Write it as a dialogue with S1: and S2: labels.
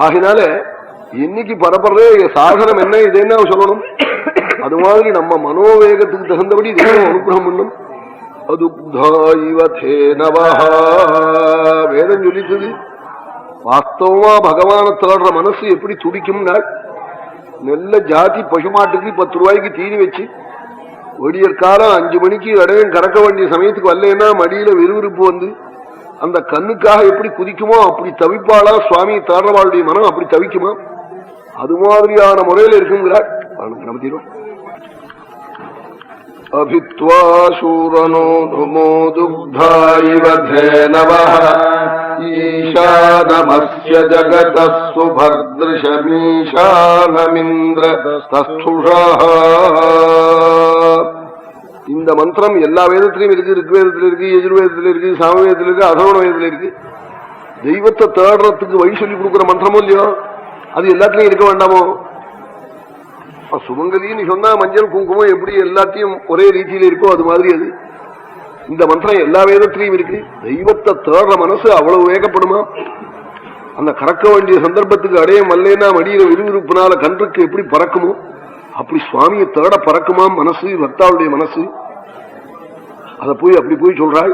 S1: ஆகினால இன்னைக்கு பரப்படுற சாதனம் என்ன, இது என்ன சொல்லணும். அது மாதிரி நம்ம மனோவேகத்துக்கு தகுந்தபடி தெய்வம் அனுகிரகம் பண்ணும். வேதம் சொல்லித்தது வாஸ்தவமா பகவான தேடுற மனசு எப்படி துடிக்கும்னா, நல்ல ஜாதி பசுமாட்டுக்கு 10 ரூபாய்க்கு தீனி வச்சு வெடியற்காலம் 5 மணிக்கு இடையும் கறக்க வேண்டிய சமயத்துக்கு வரலன்னா மடியில விறுவிறுப்பு வந்து அந்த கண்ணுக்காக எப்படி குதிக்குமோ அப்படி தவிப்பாளா சுவாமி தேடுறவாளுடைய மனம் அப்படி தவிக்குமா, அது மாதிரியான முறையில் இருக்குங்கிறார். நமத்திரும் அபித்வா சூரனோ நமோ துக்தாயிவதேனவஹ ஈஷானமஸ்ய ஜகதः சுபர்த்ருஷமீஷானமிந்திர தஸ்துஷாஹ. இந்த மந்திரம் எல்லா வேதத்திலையும் இருக்கு. ரிக்வேதத்தில் இருக்கு, யஜுர்வேதத்தில் இருக்கு, சாமவேதத்தில் இருக்கு, அதர்வண வேதத்தில் இருக்கு. தெய்வத்தை தேடுறதுக்கு வழி சொல்லி கொடுக்குற மந்திரமோ இல்லையோ, அது எல்லாத்திலையும் இருக்க வேண்டாமோ? சுமங்கலின்னு சொன்னா மஞ்சள் குங்குமம் எப்படி எல்லாத்தையும் ஒரே ரீதியில இருக்கோ அது மாதிரி அது இந்த மந்திரம் எல்லா வேதத்திலையும் இருக்கு. தெய்வத்தை தேடுற மனசு அவ்வளவு வேகப்படுமா? அந்த கறக்க வேண்டிய சந்தர்ப்பத்துக்கு அடையம் அல்லேன்னா மடியில விறுவிறுப்புனால கன்றுக்கு எப்படி பறக்குமோ அப்படி சுவாமியை தேட பறக்குமா மனசு, பக்தாவுடைய மனசு. அதை போய் அப்படி போய் சொல்றாள்.